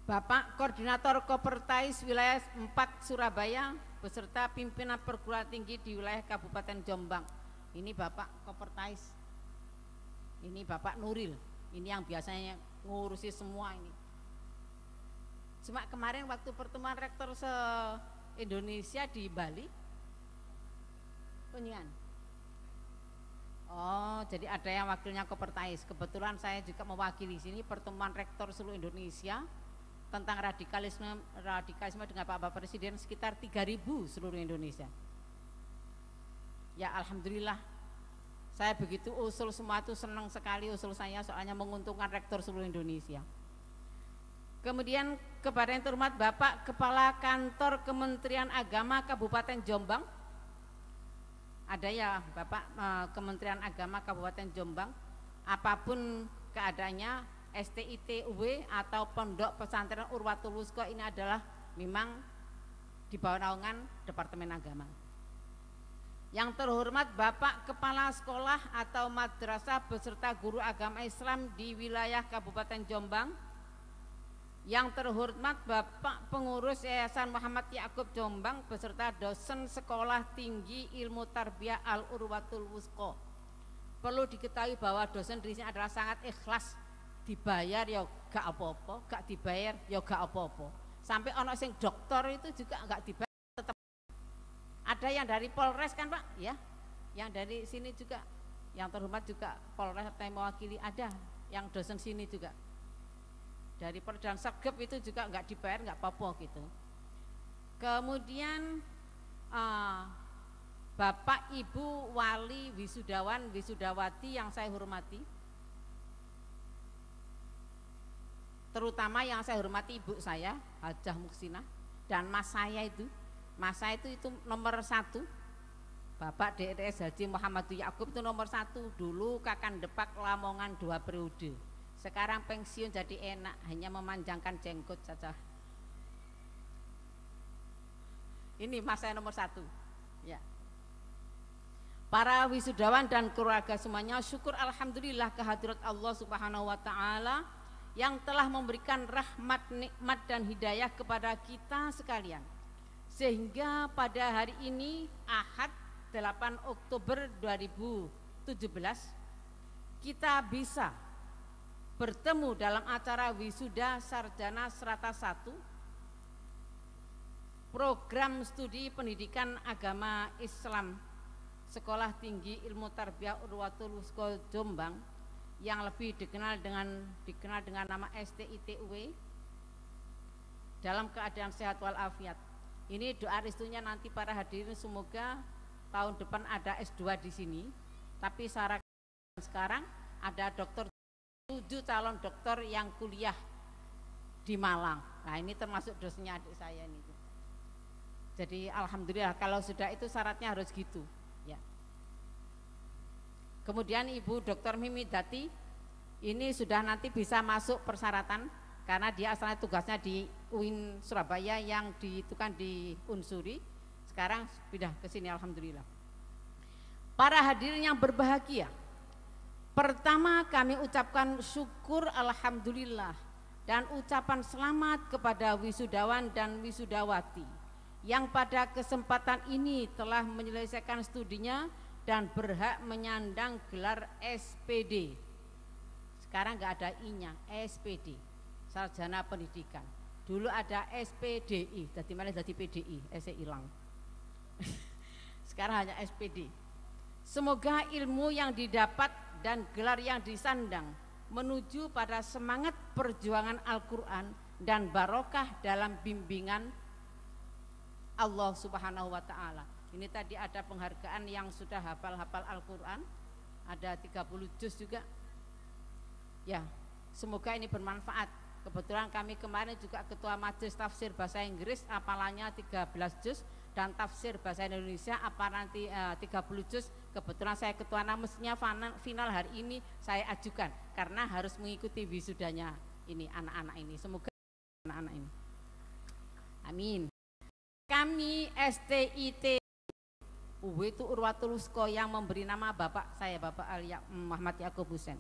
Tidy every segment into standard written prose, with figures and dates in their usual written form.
Bapak Koordinator Kopertais Wilayah 4 Surabaya beserta pimpinan perguruan tinggi di wilayah Kabupaten Jombang. Ini Bapak Kopertais, ini Bapak Nuril, ini yang biasanya ngurusi semua ini. Cuma kemarin waktu pertemuan rektor se-Indonesia di Bali, Kuningan. Oh, jadi ada yang wakilnya Kopertais. Kebetulan saya juga mewakili sini pertemuan rektor seluruh Indonesia tentang radikalisme dengan Bapak Presiden sekitar 3.000 seluruh Indonesia. Ya alhamdulillah, saya begitu usul semua itu senang sekali usul saya, soalnya menguntungkan rektor seluruh Indonesia. Kemudian kepada yang terhormat Bapak Kepala Kantor Kementerian Agama Kabupaten Jombang, ada ya Bapak Kementerian Agama Kabupaten Jombang, apapun keadaannya STITUW atau Pondok Pesantren Urwatul Wusko ini adalah memang di bawah naungan Departemen Agama. Yang terhormat Bapak Kepala Sekolah atau Madrasah beserta guru agama Islam di wilayah Kabupaten Jombang. Yang terhormat Bapak Pengurus Yayasan Muhammad Ya'qub Jombang beserta dosen Sekolah Tinggi Ilmu Tarbiyah Al Urwatul Wusko. Perlu diketahui bahwa dosen di sini adalah sangat ikhlas, dibayar ya gak apa-apa, gak dibayar ya gak apa-apa. Sampai ono sing dokter itu juga gak dibayar tetap. Ada yang dari Polres kan Pak, ya, yang dari sini juga, yang terhormat juga Polres atau yang mewakili ada, yang dosen sini juga. Dari Polres dan Sergep itu juga nggak dibayar, nggak apa-apa gitu. Kemudian Bapak Ibu Wali Wisudawan Wisudawati yang saya hormati, terutama yang saya hormati ibu saya Hajah Muhsinah dan mas saya itu nomor 1, Bapak DRS Haji Muhammad Ya'qub itu nomor 1 dulu Kakan Depak Lamongan 2 periode. Sekarang pensiun jadi enak, hanya memanjangkan jenggot saja. Ini mas saya nomor 1 ya. Para wisudawan dan keluarga semuanya, syukur alhamdulillah kehadirat Allah Subhanahu wa taala yang telah memberikan rahmat, nikmat dan hidayah kepada kita sekalian. Sehingga pada hari ini Ahad 8 Oktober 2017 kita bisa bertemu dalam acara wisuda sarjana serata 1 program studi pendidikan agama Islam Sekolah Tinggi Ilmu Tarbiyah Urwatul Wusko Jombang yang lebih dikenal dengan nama STITUW dalam keadaan sehat walafiat. Ini doa restunya nanti para hadirin semoga tahun depan ada S2 di sini. Tapi syarat sekarang ada dokter 7 calon dokter yang kuliah di Malang. Nah ini termasuk dosennya adik saya ini. Jadi alhamdulillah kalau sudah itu syaratnya harus gitu ya. Kemudian Ibu Dr. Mimi Dati ini sudah nanti bisa masuk persyaratan karena dia asalnya tugasnya di UIN Surabaya yang itu kan di Unsuri, sekarang pindah ke sini alhamdulillah. Para hadirin yang berbahagia, pertama kami ucapkan syukur alhamdulillah dan ucapan selamat kepada wisudawan dan wisudawati yang pada kesempatan ini telah menyelesaikan studinya dan berhak menyandang gelar SPD. Sekarang nggak ada I-nya, SPD, sarjana pendidikan. Dulu ada SPDI, jadi malah jadi PDI, saya hilang. Sekarang hanya SPD. Semoga ilmu yang didapat dan gelar yang disandang menuju pada semangat perjuangan Al-Quran dan barokah dalam bimbingan Allah Subhanahu wa ta'ala. Ini tadi ada penghargaan yang sudah hafal-hafal Al-Quran, ada 30 juz juga. Ya, semoga ini bermanfaat. Kebetulan kami kemarin juga ketua majelis tafsir bahasa Inggris, hafalannya 13 juz, dan tafsir bahasa Indonesia apa nanti 30 juz. Kebetulan saya ketua, mestinya final hari ini saya ajukan karena harus mengikuti wisudanya ini anak-anak ini. Semoga anak-anak ini. Amin. Kami STIT itu Urwatul Wusko yang memberi nama bapak saya, Bapak Muhammad Ya'qub Husain,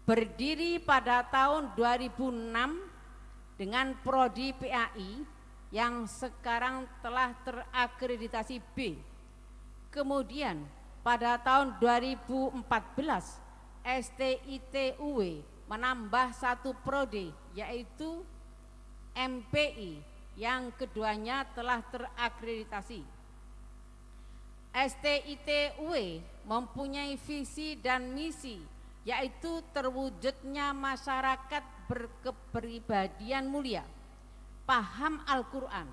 berdiri pada tahun 2006 dengan prodi PAI yang sekarang telah terakreditasi B. Kemudian pada tahun 2014 STITUW menambah satu prodi yaitu MPI yang keduanya telah terakreditasi. STITUW mempunyai visi dan misi yaitu terwujudnya masyarakat berkepribadian mulia, paham Al-Quran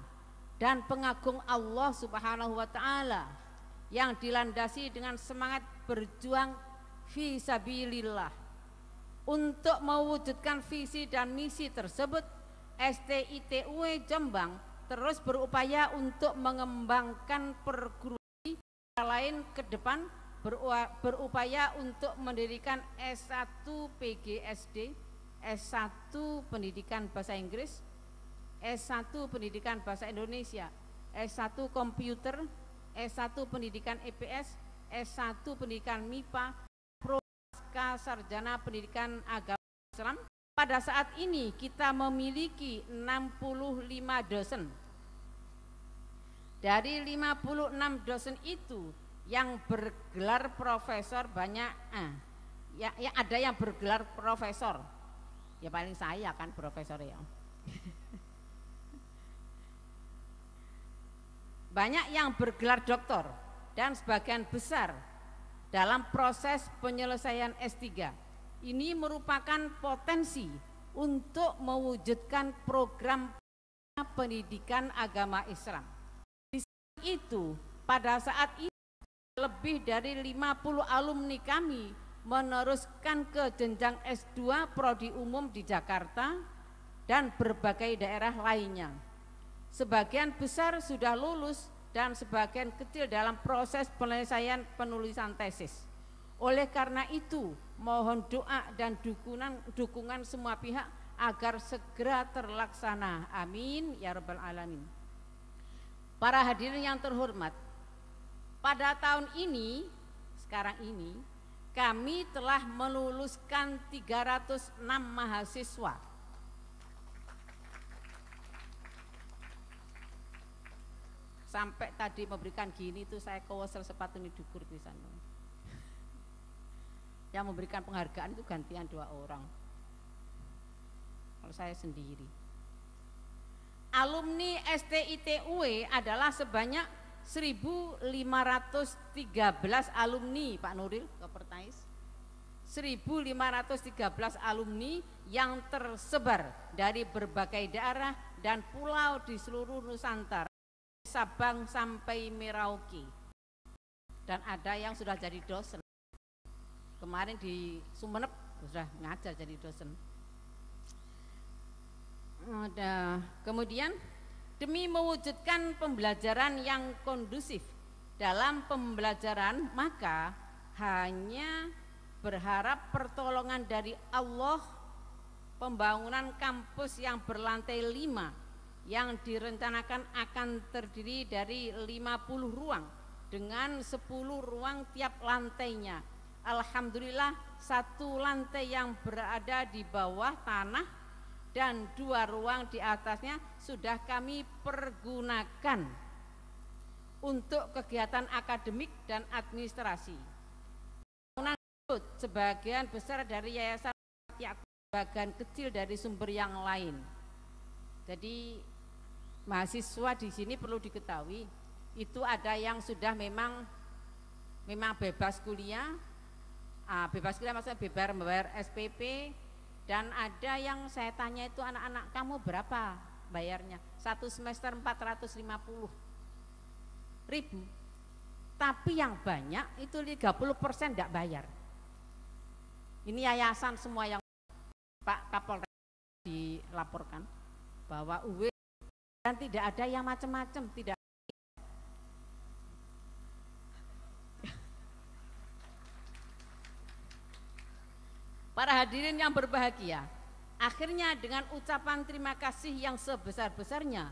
dan pengagung Allah Subhanahu wa Ta'ala, yang dilandasi dengan semangat berjuang fi sabilillah. Untuk mewujudkan visi dan misi tersebut, STITUW Jombang terus berupaya untuk mengembangkan perguruan lain ke depan, berupaya untuk mendirikan S1 PGSD, S1 Pendidikan Bahasa Inggris, S1 Pendidikan Bahasa Indonesia, S1 Komputer, S1 Pendidikan EPS, S1 Pendidikan MIPA, Pasca Sarjana Pendidikan Agama Islam. Pada saat ini kita memiliki 65 dosen. Dari 56 dosen itu yang bergelar profesor banyak, ya ada yang bergelar profesor. Ya paling saya kan profesor ya. Banyak yang bergelar doktor dan sebagian besar dalam proses penyelesaian S3. Ini merupakan potensi untuk mewujudkan program pendidikan agama Islam. Di saat itu, pada saat ini lebih dari 50 alumni kami meneruskan ke jenjang S2 prodi umum di Jakarta dan berbagai daerah lainnya. Sebagian besar sudah lulus dan sebagian kecil dalam proses penyelesaian penulisan tesis. Oleh karena itu, mohon doa dan dukungan semua pihak agar segera terlaksana. Amin ya rabbal alamin. Para hadirin yang terhormat, pada tahun ini, sekarang ini, kami telah meluluskan 306 mahasiswa. Sampai tadi memberikan gini tuh saya kewesel sepatu ini dukur pisan. Yang memberikan penghargaan itu gantian 2 orang. Kalau saya sendiri. Alumni STITUW adalah sebanyak 1.513 alumni, Pak Nuril, Kopertais. 1.513 alumni yang tersebar dari berbagai daerah dan pulau di seluruh Nusantara, Sabang sampai Merauke. Dan ada yang sudah jadi dosen. Kemarin di Sumeneb sudah ngajar jadi dosen. Kemudian demi mewujudkan pembelajaran yang kondusif dalam pembelajaran, maka hanya berharap pertolongan dari Allah, pembangunan kampus yang berlantai 5 yang direncanakan akan terdiri dari 50 ruang dengan 10 ruang tiap lantainya. Alhamdulillah, 1 lantai yang berada di bawah tanah dan 2 ruang di atasnya sudah kami pergunakan untuk kegiatan akademik dan administrasi. Bangunan sebagian besar dari Yayasan Yakub, bagian kecil dari sumber yang lain. Jadi mahasiswa di sini perlu diketahui, itu ada yang sudah memang bebas kuliah. Bebas kuliah maksudnya bebas membayar SPP, dan ada yang saya tanya itu anak-anak kamu berapa bayarnya? 1 semester 450.000. Tapi yang banyak itu 30% tidak bayar. Ini yayasan semua yang Pak Kapolres dilaporkan bahwa UW dan tidak ada yang macam-macam, tidak. Para hadirin yang berbahagia, akhirnya dengan ucapan terima kasih yang sebesar-besarnya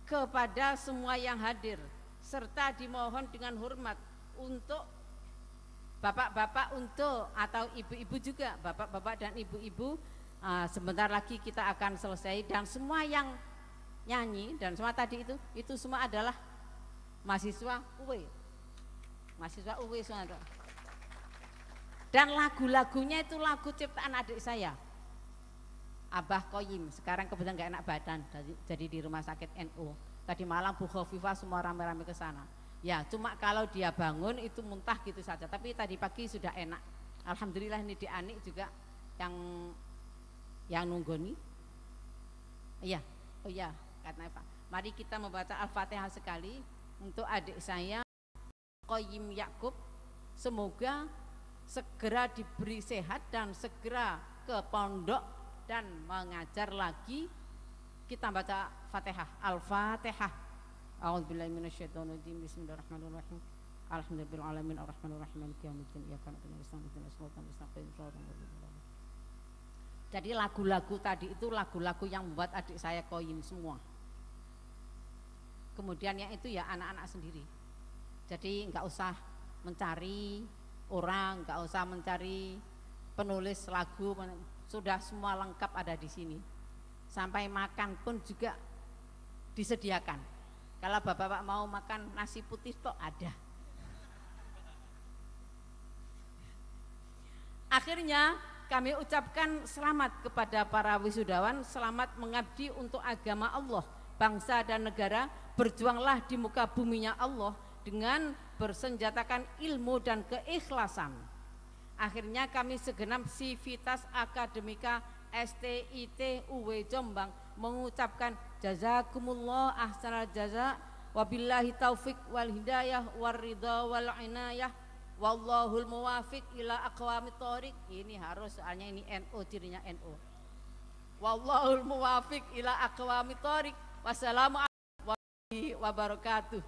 kepada semua yang hadir, serta dimohon dengan hormat untuk bapak-bapak atau ibu-ibu juga, bapak-bapak dan ibu-ibu, Sebentar lagi kita akan selesai dan semua yang nyanyi dan semua tadi itu semua adalah mahasiswa UW. Mahasiswa UW semua. Dan lagu-lagunya itu lagu ciptaan adik saya, Abah Koyim. Sekarang kebetulan nggak enak badan, jadi di rumah sakit NU. Tadi malam Bu Khofifah semua rame-rame ke sana. Ya, cuma kalau dia bangun itu muntah gitu saja. Tapi tadi pagi sudah enak. Alhamdulillah ini di Anik juga yang nunggoni. Iya, oh iya, karena Pak. Mari kita membaca Al-Fatihah sekali untuk adik saya Koyim Yakub. Semoga segera diberi sehat dan segera ke pondok dan mengajar lagi. Kita baca Fatihah. Al-Fatihah. A'udzubillahi minasyaitonirrajim. Bismillahirrahmanirrahim. Alhamdulillahirabbil alamin arrahmanir rahim maliki yaumiddin iyyaka na'budu wa iyyaka nasta'in. Jadi lagu-lagu tadi itu lagu-lagu yang membuat adik saya Koyim semua. Kemudian yang itu ya anak-anak sendiri. Jadi nggak usah mencari orang, nggak usah mencari penulis lagu, sudah semua lengkap ada di sini. Sampai makan pun juga disediakan. Kalau bapak-bapak mau makan nasi putih tok ada. Akhirnya kami ucapkan selamat kepada para wisudawan, selamat mengabdi untuk agama Allah, bangsa dan negara. Berjuanglah di muka buminya Allah dengan bersenjatakan ilmu dan keikhlasan. Akhirnya kami segenap Sivitas Akademika STIT UW Jombang mengucapkan jazakumullah ahsanal jaza wabillahi taufik wal hidayah war ridha wal inayah wallahul muwafiq ila aqwamit thoriq. Ini harus, soalnya ini NU, cirinya NU. Wallahul muwafiq ila aqwamit thoriq. Wassalamualaikum warahmatullahi wabarakatuh.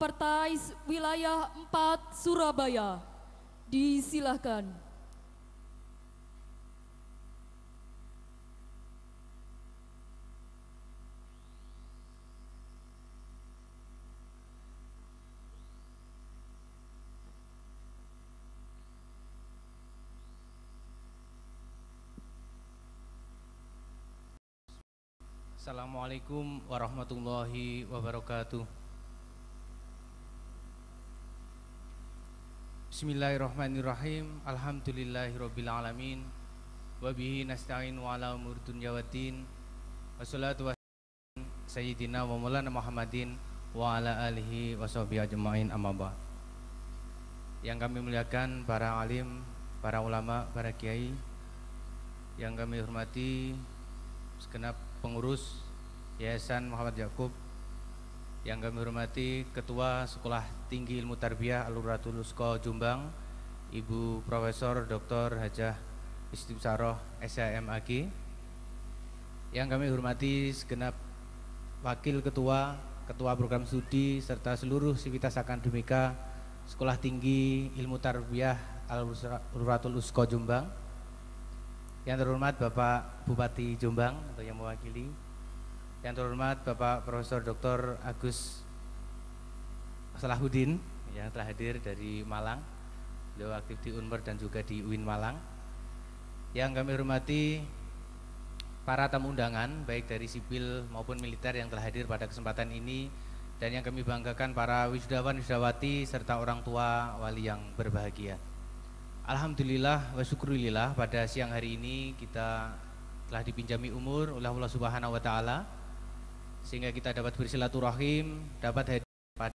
Partai Wilayah 4 Surabaya, disilahkan. Assalamualaikum warahmatullahi wabarakatuh. Bismillahirrahmanirrahim. Alhamdulillahirabbil alamin. Wa bihi nasta'in wa ala umuri dunya waddin. Wassalatu wassalamu sayyidina wa maulana Muhammadin wa ala alihi washabihi ajmain, amma ba'd. Yang kami muliakan para alim, para ulama, para kiai, yang kami hormati segenap pengurus Yayasan Muhammad Yakub, yang kami hormati Ketua Sekolah Tinggi Ilmu Tarbiyah Al-Luratul Usko Jombang, Ibu Profesor Dr. Hajah Istibsaroh SHMAG, yang kami hormati segenap Wakil Ketua, Ketua Program Studi, serta seluruh Sivitas Akademika Sekolah Tinggi Ilmu Tarbiyah Al-Luratul Usko Jombang, yang terhormat Bapak Bupati Jombang atau yang mewakili, yang terhormat Bapak Profesor Dr. Agus Salahuddin yang telah hadir dari Malang, beliau aktif di Unmer dan juga di UIN Malang. Yang kami hormati para tamu undangan baik dari sipil maupun militer yang telah hadir pada kesempatan ini, dan yang kami banggakan para wisudawan wisudawati serta orang tua wali yang berbahagia. Alhamdulillah wa syukurillah, pada siang hari ini kita telah dipinjami umur oleh Allah Subhanahu wa taala sehingga kita dapat bersilaturahim, dapat hadir pada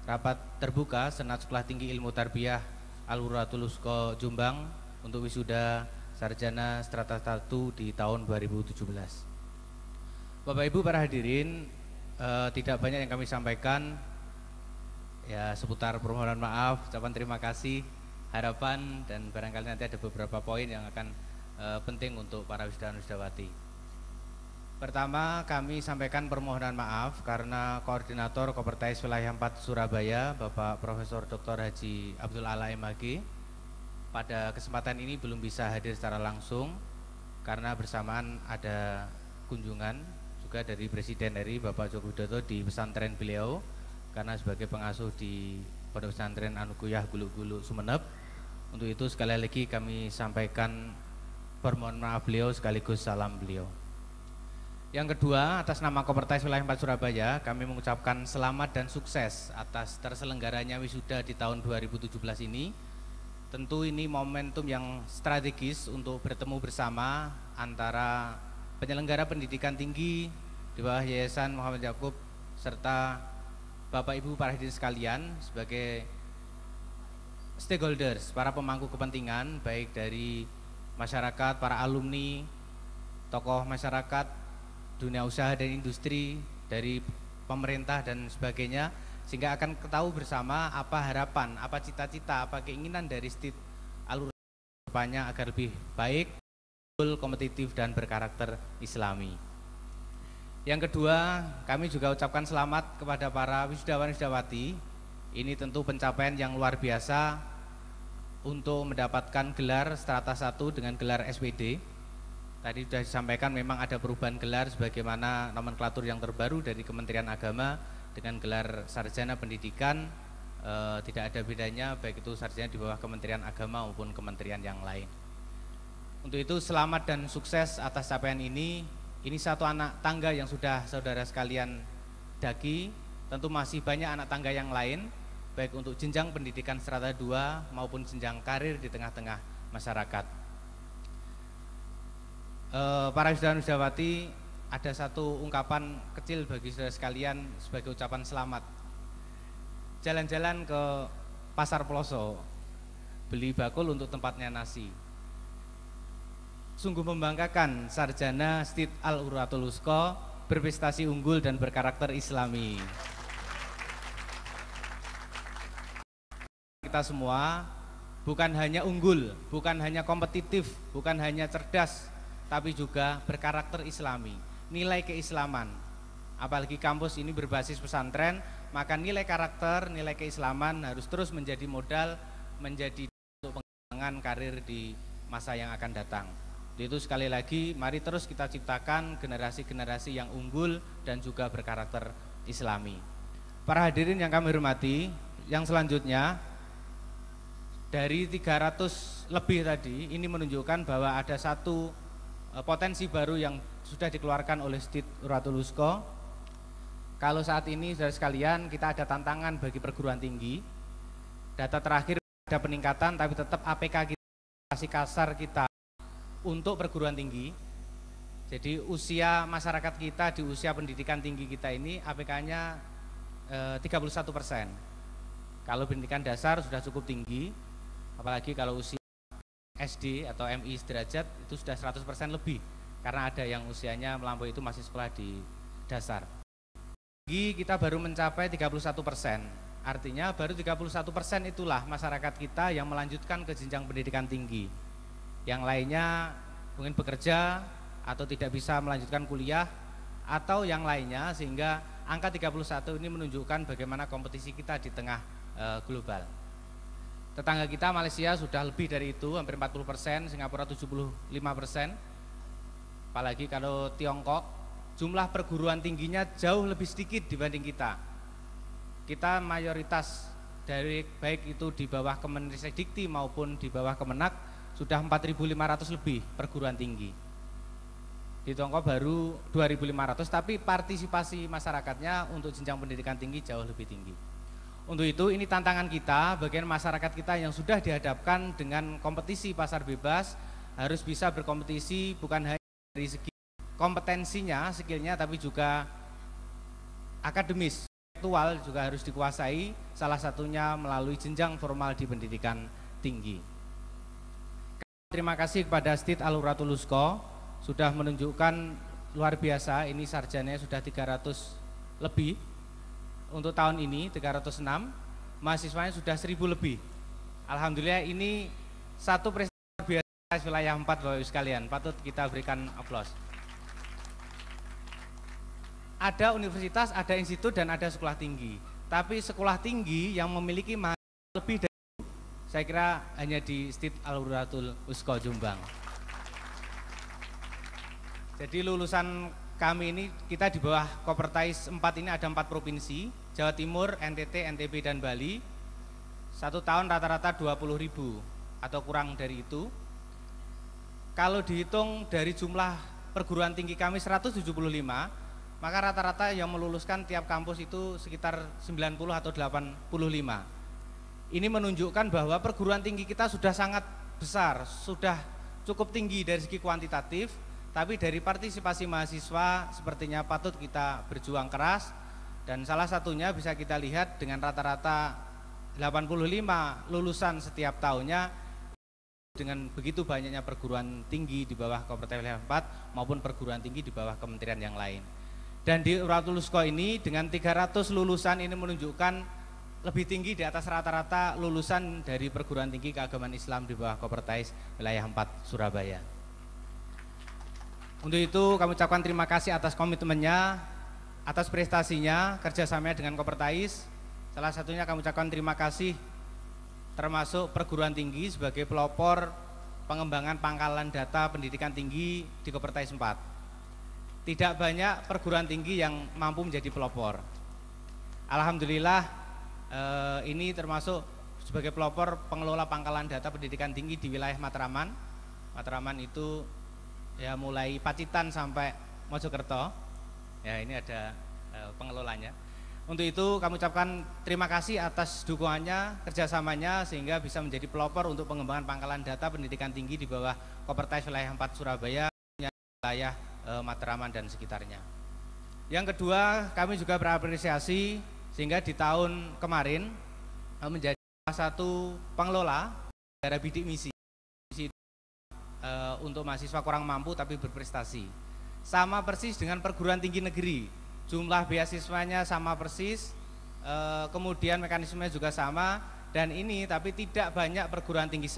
rapat terbuka Senat Sekolah Tinggi Ilmu Tarbiyah Al-Luratul Usko Jombang untuk wisuda sarjana strata 1 di tahun 2017. Bapak Ibu para hadirin, tidak banyak yang kami sampaikan ya seputar permohonan maaf, ucapan terima kasih, harapan, dan barangkali nanti ada beberapa poin yang akan penting untuk para wisudawan wisudawati. Pertama, kami sampaikan permohonan maaf karena Koordinator Kopertais Wilayah 4 Surabaya, Bapak Profesor Dr. Haji Abdul Ala MAG, pada kesempatan ini belum bisa hadir secara langsung karena bersamaan ada kunjungan juga dari Presiden RI Bapak Joko Widodo di pesantren beliau, karena sebagai pengasuh di Pondok Pesantren Anuguyah Gulu-Gulu Sumeneb. Untuk itu sekali lagi kami sampaikan permohonan maaf beliau sekaligus salam beliau. Yang kedua, atas nama Kopertais Wilayah 4 Surabaya, kami mengucapkan selamat dan sukses atas terselenggaranya wisuda di tahun 2017 ini. Tentu ini momentum yang strategis untuk bertemu bersama antara penyelenggara pendidikan tinggi di bawah Yayasan Muhammad Yaqub serta Bapak Ibu para hadirin sekalian sebagai stakeholders, para pemangku kepentingan baik dari masyarakat, para alumni, tokoh masyarakat, dunia usaha dan industri, dari pemerintah dan sebagainya, sehingga akan ketahui bersama apa harapan, apa cita-cita, apa keinginan dari STIT Al-Uratul depannya agar lebih baik, kompetitif dan berkarakter Islami. Yang kedua, kami juga ucapkan selamat kepada para wisudawan-wisudawati. Ini tentu pencapaian yang luar biasa untuk mendapatkan gelar strata 1 dengan gelar SPD. Tadi sudah disampaikan memang ada perubahan gelar sebagaimana nomenklatur yang terbaru dari Kementerian Agama dengan gelar sarjana pendidikan, tidak ada bedanya baik itu sarjana di bawah Kementerian Agama maupun kementerian yang lain. Untuk itu selamat dan sukses atas capaian ini. Ini satu anak tangga yang sudah saudara sekalian daki. Tentu masih banyak anak tangga yang lain, baik untuk jenjang pendidikan strata 2 maupun jenjang karir di tengah-tengah masyarakat. Para wisudawan-wisudawati, ada satu ungkapan kecil bagi saudara sekalian sebagai ucapan selamat. Jalan-jalan ke Pasar Peloso, beli bakul untuk tempatnya nasi. Sungguh membanggakan sarjana STIT Al-Uratul Wusko, berprestasi unggul dan berkarakter Islami. Kita semua bukan hanya unggul, bukan hanya kompetitif, bukan hanya cerdas, tapi juga berkarakter Islami, nilai keislaman. Apalagi kampus ini berbasis pesantren, maka nilai karakter, nilai keislaman harus terus menjadi modal, menjadi untuk pengembangan karir di masa yang akan datang. Itu sekali lagi, mari terus kita ciptakan generasi-generasi yang unggul dan juga berkarakter Islami. Para hadirin yang kami hormati, yang selanjutnya dari 300 lebih tadi, ini menunjukkan bahwa ada satu potensi baru yang sudah dikeluarkan oleh STIT Uratul Wusko. Kalau saat ini saudara sekalian, kita ada tantangan bagi perguruan tinggi. Data terakhir ada peningkatan, tapi tetap APK kita masih kasar kita untuk perguruan tinggi. Jadi usia masyarakat kita di usia pendidikan tinggi kita ini APK-nya 31%. Kalau pendidikan dasar sudah cukup tinggi, apalagi kalau usia SD atau MI sederajat itu sudah 100% lebih, karena ada yang usianya melampaui itu masih sekolah di dasar. Kita baru mencapai 31%, artinya baru 31% itulah masyarakat kita yang melanjutkan ke jenjang pendidikan tinggi. Yang lainnya mungkin bekerja atau tidak bisa melanjutkan kuliah atau yang lainnya, sehingga angka 31 ini menunjukkan bagaimana kompetisi kita di tengah global. Tetangga kita Malaysia sudah lebih dari itu, hampir 40%, Singapura 75%. Apalagi kalau Tiongkok, jumlah perguruan tingginya jauh lebih sedikit dibanding kita. Kita mayoritas dari baik itu di bawah Kemenristek-Dikti maupun di bawah Kemenak sudah 4.500 lebih perguruan tinggi. Di Tiongkok baru 2.500, tapi partisipasi masyarakatnya untuk jenjang pendidikan tinggi jauh lebih tinggi. Untuk itu ini tantangan kita, bagian masyarakat kita yang sudah dihadapkan dengan kompetisi pasar bebas harus bisa berkompetisi bukan hanya dari segi kompetensinya, skillnya, tapi juga akademis, intelektual juga harus dikuasai, salah satunya melalui jenjang formal di pendidikan tinggi. Terima kasih kepada STIT Al-Uratul Wusko sudah menunjukkan luar biasa, ini sarjananya sudah 300 lebih. Untuk tahun ini 306, mahasiswanya sudah 1000 lebih. Alhamdulillah ini satu prestasi luar biasa wilayah 4 Bapak Ibu sekalian, patut kita berikan aplaus. Ada universitas, ada institut dan ada sekolah tinggi. Tapi sekolah tinggi yang memiliki mahasiswa lebih dari itu, saya kira hanya di STIT Al-Uratul Wusko Jombang. Jadi lulusan kami ini, kita di bawah Kopertais 4 ini ada 4 provinsi, Jawa Timur, NTT, NTB, dan Bali. 1 tahun rata-rata 20.000 atau kurang dari itu. Kalau dihitung dari jumlah perguruan tinggi kami 175, maka rata-rata yang meluluskan tiap kampus itu sekitar 90 atau 85. Ini menunjukkan bahwa perguruan tinggi kita sudah sangat besar, sudah cukup tinggi dari segi kuantitatif, tapi dari partisipasi mahasiswa sepertinya patut kita berjuang keras, dan salah satunya bisa kita lihat dengan rata-rata 85 lulusan setiap tahunnya dengan begitu banyaknya perguruan tinggi di bawah Kopertais wilayah 4 maupun perguruan tinggi di bawah kementerian yang lain. Dan di Urwatulusko ini dengan 300 lulusan ini menunjukkan lebih tinggi di atas rata-rata lulusan dari perguruan tinggi keagamaan Islam di bawah Kopertais wilayah 4 Surabaya. Untuk itu kami ucapkan terima kasih atas komitmennya, atas prestasinya, kerjasamanya dengan Kopertais. Salah satunya kami ucapkan terima kasih termasuk perguruan tinggi sebagai pelopor pengembangan pangkalan data pendidikan tinggi di Kopertais 4. Tidak banyak perguruan tinggi yang mampu menjadi pelopor. Alhamdulillah ini termasuk sebagai pelopor pengelola pangkalan data pendidikan tinggi di wilayah Matraman. Matraman itu ya mulai Pacitan sampai Mojokerto. Ya, ini ada pengelolanya. Untuk itu kami ucapkan terima kasih atas dukungannya, kerjasamanya sehingga bisa menjadi pelopor untuk pengembangan pangkalan data pendidikan tinggi di bawah Kopertais wilayah 4 Surabaya, wilayah Matraman dan sekitarnya. Yang kedua, kami juga berapresiasi sehingga di tahun kemarin menjadi salah satu pengelola daerah bidik misi untuk mahasiswa kurang mampu tapi berprestasi. Sama persis dengan perguruan tinggi negeri, jumlah beasiswanya sama persis, kemudian mekanismenya juga sama, dan ini tapi tidak banyak perguruan tinggi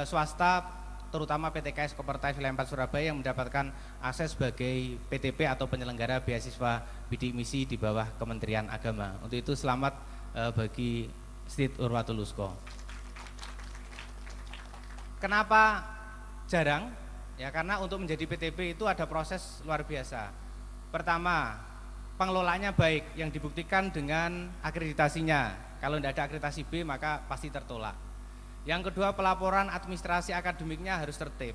swasta terutama PTKS Kopertais wilayah 4 Surabaya yang mendapatkan akses sebagai PTP atau penyelenggara beasiswa bidik misi di bawah Kementerian Agama. Untuk itu selamat bagi Stit Urwatulusko. Kenapa jarang? Ya karena untuk menjadi PTP itu ada proses luar biasa. Pertama, pengelolaannya baik yang dibuktikan dengan akreditasinya. Kalau tidak ada akreditasi B maka pasti tertolak. Yang kedua, pelaporan administrasi akademiknya harus tertib.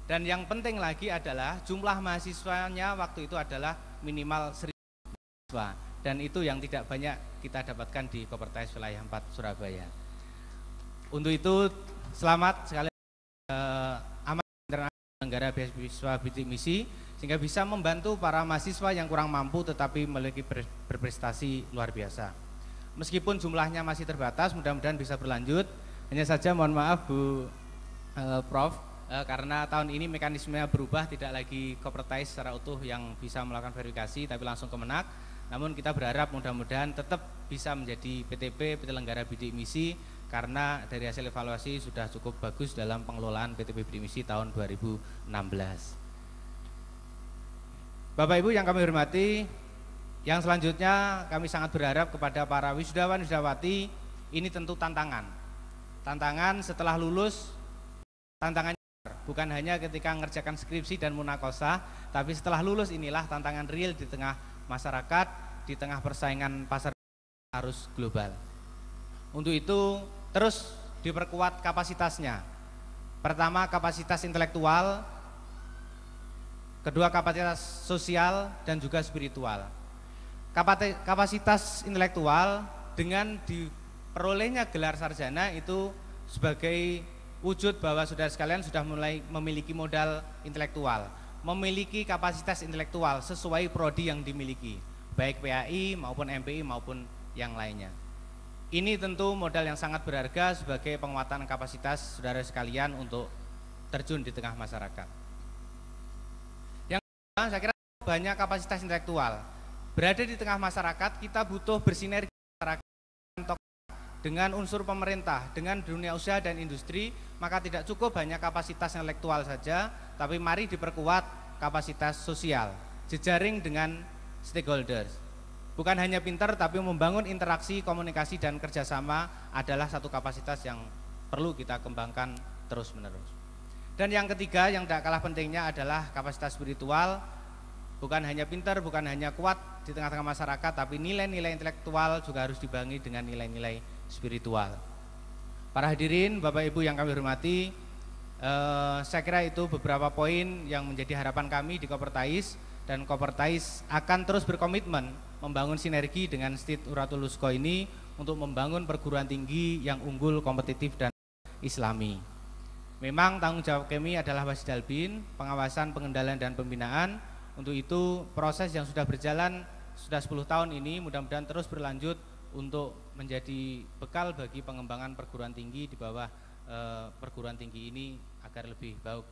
Dan yang penting lagi adalah jumlah mahasiswanya waktu itu adalah minimal 1.000 mahasiswa. Dan itu yang tidak banyak kita dapatkan di Kopertais wilayah 4 Surabaya. Untuk itu selamat sekali penyelenggara beasiswa bidik misi sehingga bisa membantu para mahasiswa yang kurang mampu tetapi memiliki berprestasi luar biasa. Meskipun jumlahnya masih terbatas, mudah-mudahan bisa berlanjut. Hanya saja mohon maaf Bu Prof, karena tahun ini mekanismenya berubah, tidak lagi Kopertais secara utuh yang bisa melakukan verifikasi tapi langsung Kemenak. Namun kita berharap mudah-mudahan tetap bisa menjadi PTP penyelenggara bidik misi karena dari hasil evaluasi sudah cukup bagus dalam pengelolaan PTP bidik misi tahun 2016. Bapak Ibu yang kami hormati, yang selanjutnya kami sangat berharap kepada para wisudawan wisudawati, ini tentu tantangan. Tantangan setelah lulus, tantangannya bukan hanya ketika mengerjakan skripsi dan munakosah, tapi setelah lulus inilah tantangan real di tengah masyarakat, di tengah persaingan pasar arus global. Untuk itu terus diperkuat kapasitasnya. Pertama, kapasitas intelektual, kedua kapasitas sosial dan juga spiritual. Kapasitas intelektual dengan diperolehnya gelar sarjana itu sebagai wujud bahwa saudara sekalian sudah mulai memiliki modal intelektual, memiliki kapasitas intelektual sesuai prodi yang dimiliki, baik PAI maupun MPI maupun yang lainnya. Ini tentu modal yang sangat berharga sebagai penguatan kapasitas saudara sekalian untuk terjun di tengah masyarakat. Yang kedua, saya kira banyak kapasitas intelektual. Berada di tengah masyarakat, kita butuh bersinergi dengan unsur pemerintah, dengan dunia usaha dan industri, maka tidak cukup hanya kapasitas intelektual saja, tapi mari diperkuat kapasitas sosial, jejaring dengan stakeholders. Bukan hanya pintar, tapi membangun interaksi, komunikasi, dan kerjasama adalah satu kapasitas yang perlu kita kembangkan terus-menerus. Dan yang ketiga, yang tidak kalah pentingnya adalah kapasitas spiritual. Bukan hanya pintar, bukan hanya kuat di tengah-tengah masyarakat, tapi nilai-nilai intelektual juga harus dibangun dengan nilai-nilai spiritual. Para hadirin, Bapak Ibu yang kami hormati, saya kira itu beberapa poin yang menjadi harapan kami di Kopertais, dan Kopertais akan terus berkomitmen membangun sinergi dengan Institut Uratul Wusko ini untuk membangun perguruan tinggi yang unggul, kompetitif, dan islami. Memang tanggung jawab kami adalah Wasdalbin, pengawasan, pengendalian, dan pembinaan. Untuk itu proses yang sudah berjalan sudah 10 tahun ini mudah-mudahan terus berlanjut untuk menjadi bekal bagi pengembangan perguruan tinggi di bawah perguruan tinggi ini agar lebih baik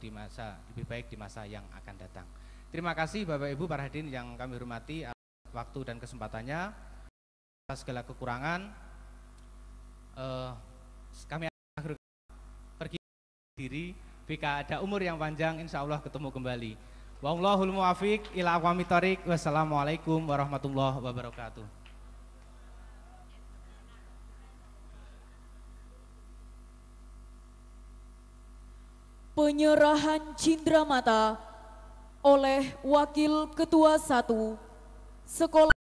di masa yang akan datang. Terima kasih Bapak Ibu para hadirin yang kami hormati atas waktu dan kesempatannya. Atas segala kekurangan kami akan pergi diri. Jika ada umur yang panjang, insya Allah ketemu kembali. Wallahul muwaffiq ila aqwamit thoriq. Wassalamualaikum warahmatullahi wabarakatuh. Penyerahan cindramata oleh Wakil Ketua 1 Sekolah